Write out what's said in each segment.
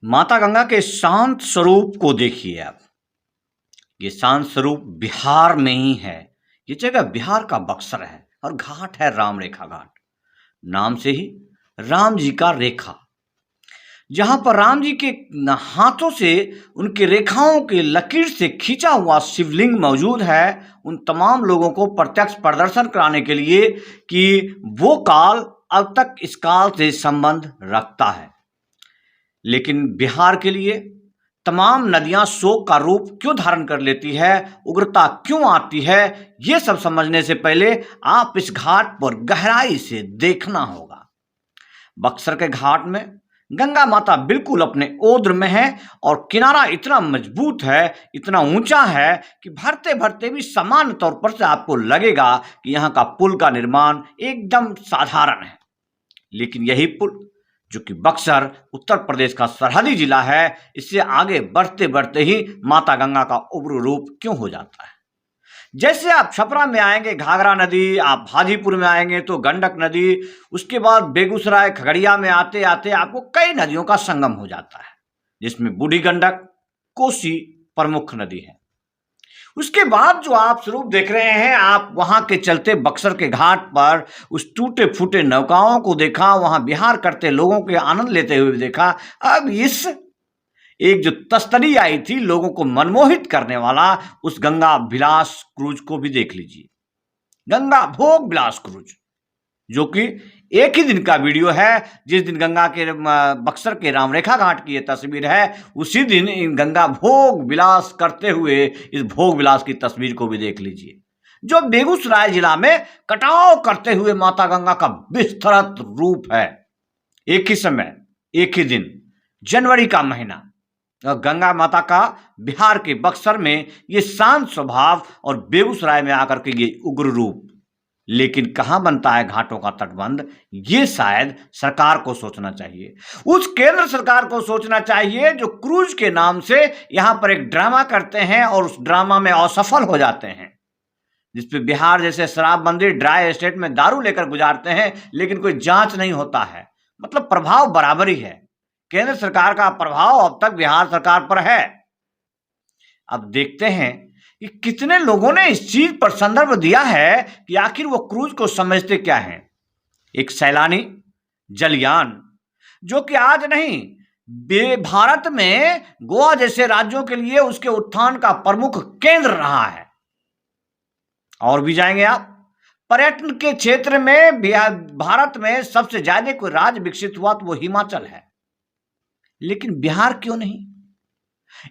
माता गंगा के शांत स्वरूप को देखिए आप। ये शांत स्वरूप बिहार में ही है। ये जगह बिहार का बक्सर है और घाट है राम रेखा घाट। नाम से ही राम जी का रेखा, जहां पर राम जी के हाथों से उनके रेखाओं के लकीर से खींचा हुआ शिवलिंग मौजूद है। उन तमाम लोगों को प्रत्यक्ष प्रदर्शन कराने के लिए कि वो काल अब तक इस काल से संबंध रखता है। लेकिन बिहार के लिए तमाम नदियां शोक का रूप क्यों धारण कर लेती है, उग्रता क्यों आती है, ये सब समझने से पहले आप इस घाट पर गहराई से देखना होगा। बक्सर के घाट में गंगा माता बिल्कुल अपने ओद्र में है और किनारा इतना मजबूत है, इतना ऊंचा है कि भरते भरते भी सामान्य तौर पर से आपको लगेगा कि यहाँ का पुल का निर्माण एकदम साधारण है। लेकिन यही पुल, जो कि बक्सर उत्तर प्रदेश का सरहदी जिला है, इससे आगे बढ़ते बढ़ते ही माता गंगा का उग्र रूप क्यों हो जाता है। जैसे आप छपरा में आएंगे घाघरा नदी, आप हाजीपुर में आएंगे तो गंडक नदी, उसके बाद बेगूसराय खगड़िया में आते आते आपको कई नदियों का संगम हो जाता है, जिसमें बूढ़ी गंडक, कोसी प्रमुख नदी है। उसके बाद जो आप स्वरूप देख रहे हैं, आप वहां के चलते बक्सर के घाट पर उस टूटे फूटे नौकाओं को देखा, वहां विहार करते लोगों के आनंद लेते हुए देखा। अब इस एक जो तस्तरी आई थी लोगों को मनमोहित करने वाला, उस गंगा विलास क्रूज को भी देख लीजिए। गंगा भोग विलास क्रूज, जो कि एक ही दिन का वीडियो है। जिस दिन गंगा के बक्सर के राम रेखा घाट की ये तस्वीर है, उसी दिन इन गंगा भोग विलास करते हुए इस भोग विलास की तस्वीर को भी देख लीजिए, जो बेगूसराय जिला में कटाव करते हुए माता गंगा का विस्तृत रूप है। एक ही समय, एक ही दिन, जनवरी का महीना, गंगा माता का बिहार के बक्सर में ये शांत स्वभाव और बेगूसराय में आकर के ये उग्र रूप। लेकिन कहां बनता है घाटों का तटबंध, ये शायद सरकार को सोचना चाहिए। उस केंद्र सरकार को सोचना चाहिए जो क्रूज के नाम से यहां पर एक ड्रामा करते हैं और उस ड्रामा में असफल हो जाते हैं, जिसपे बिहार जैसे शराब मंदिर ड्राई एस्टेट में दारू लेकर गुजारते हैं, लेकिन कोई जांच नहीं होता है। मतलब प्रभाव बराबर ही है। केंद्र सरकार का प्रभाव अब तक बिहार सरकार पर है। अब देखते हैं कि कितने लोगों ने इस चीज पर संदर्भ दिया है कि आखिर वो क्रूज को समझते क्या हैं। एक सैलानी जलयान, जो कि आज नहीं भारत में गोवा जैसे राज्यों के लिए उसके उत्थान का प्रमुख केंद्र रहा है। और भी जाएंगे आप, पर्यटन के क्षेत्र में भारत में सबसे ज्यादा कोई राज्य विकसित हुआ तो वो हिमाचल है। लेकिन बिहार क्यों नहीं?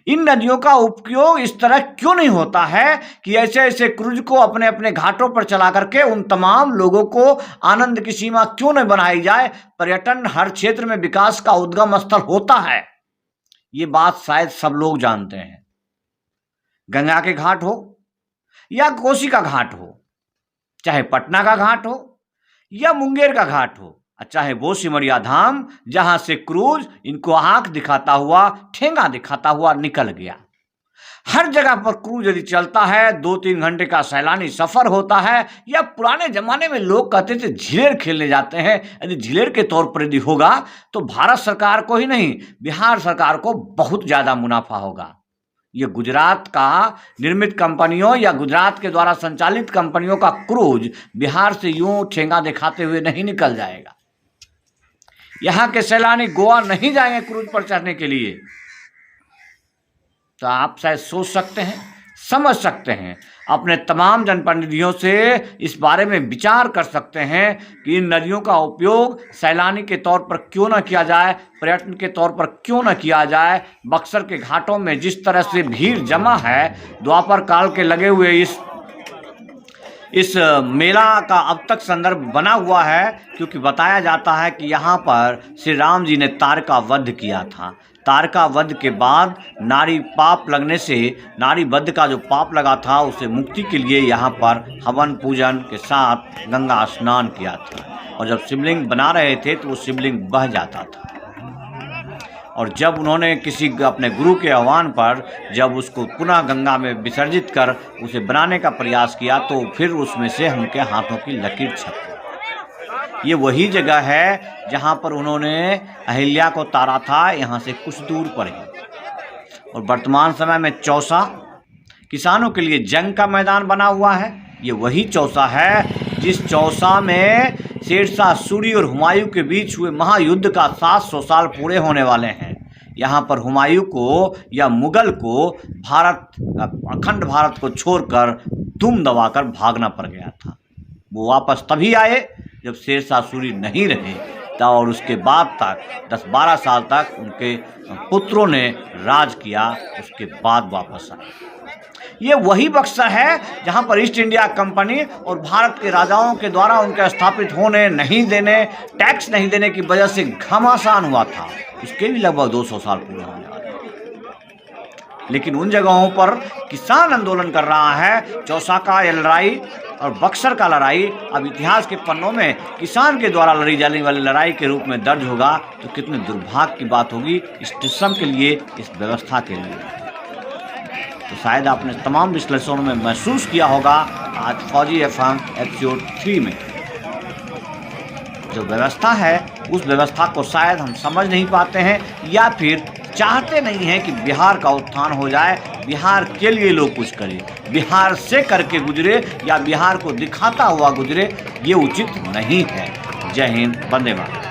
इन नदियों का उपयोग इस तरह क्यों नहीं होता है कि ऐसे ऐसे क्रूज को अपने अपने घाटों पर चला करके उन तमाम लोगों को आनंद की सीमा क्यों नहीं बनाई जाए। पर्यटन हर क्षेत्र में विकास का उद्गम स्थल होता है, ये बात शायद सब लोग जानते हैं। गंगा के घाट हो या कोसी का घाट हो, चाहे पटना का घाट हो या मुंगेर का घाट हो, चाहे वो सिमरिया धाम, जहां से क्रूज इनको आंख दिखाता हुआ, ठेंगा दिखाता हुआ निकल गया। हर जगह पर क्रूज यदि चलता है, 2-3 घंटे का सैलानी सफर होता है, या पुराने जमाने में लोग कहते थे झिलेर खेलने जाते हैं, यदि झिलेर के तौर पर यदि होगा तो भारत सरकार को ही नहीं, बिहार सरकार को बहुत ज्यादा मुनाफा होगा। ये गुजरात का निर्मित कंपनियों या गुजरात के द्वारा संचालित कंपनियों का क्रूज बिहार से यूं ठेंगा दिखाते हुए नहीं निकल जाएगा। यहां के सैलानी गोवा नहीं जाएंगे क्रूज पर चढ़ने के लिए। तो आप शायद सोच सकते हैं, समझ सकते हैं, अपने तमाम जनप्रतिनिधियों से इस बारे में विचार कर सकते हैं कि इन नदियों का उपयोग सैलानी के तौर पर क्यों न किया जाए, पर्यटन के तौर पर क्यों न किया जाए। बक्सर के घाटों में जिस तरह से भीड़ जमा है, द्वापर काल के लगे हुए इस मेला का अब तक संदर्भ बना हुआ है, क्योंकि बताया जाता है कि यहाँ पर श्री राम जी ने तारका वध किया था। तारका वध के बाद नारी पाप लगने से, नारी वध का जो पाप लगा था, उसे मुक्ति के लिए यहाँ पर हवन पूजन के साथ गंगा स्नान किया था। और जब शिवलिंग बना रहे थे तो वो शिवलिंग बह जाता था। और जब उन्होंने किसी अपने गुरु के आह्वान पर जब उसको पुनः गंगा में विसर्जित कर उसे बनाने का प्रयास किया, तो फिर उसमें से उनके हाथों की लकीर छप गई। ये वही जगह है जहाँ पर उन्होंने अहिल्या को तारा था, यहाँ से कुछ दूर पर ही। और वर्तमान समय में चौसा किसानों के लिए जंग का मैदान बना हुआ है। ये वही चौसा है जिस चौसा में शेरशाह सूरी और हुमायूं के बीच हुए महायुद्ध का 700 साल पूरे होने वाले हैं। यहाँ पर हुमायूं को या मुगल को अखंड भारत को छोड़कर दुम दबाकर भागना पड़ गया था। वो वापस तभी आए जब शेरशाह सूरी नहीं रहे था, और उसके बाद तक 10-12 साल तक उनके पुत्रों ने राज किया, उसके बाद वापस आए। ये वही बक्सर है जहाँ पर ईस्ट इंडिया कंपनी और भारत के राजाओं के द्वारा उनके स्थापित होने नहीं देने, टैक्स नहीं देने की वजह से घमासान हुआ था। उसके भी लगभग 200 साल पूरे होने वाले। लेकिन उन जगहों पर किसान आंदोलन कर रहा है। चौसा का लड़ाई और बक्सर का लड़ाई अब इतिहास के पन्नों में किसान के द्वारा लड़ी जाने वाली लड़ाई के रूप में दर्ज होगा, तो कितने दुर्भाग्य की बात होगी इस सिस्टम के लिए, इस व्यवस्था के लिए। तो शायद आपने तमाम विश्लेषणों में महसूस किया होगा आज फौजी FM एपिसोड 3 में जो व्यवस्था है, उस व्यवस्था को शायद हम समझ नहीं पाते हैं, या फिर चाहते नहीं हैं कि बिहार का उत्थान हो जाए, बिहार के लिए लोग कुछ करें, बिहार से करके गुजरे या बिहार को दिखाता हुआ गुजरे, ये उचित नहीं है। जय हिंद, वंदे मातरम।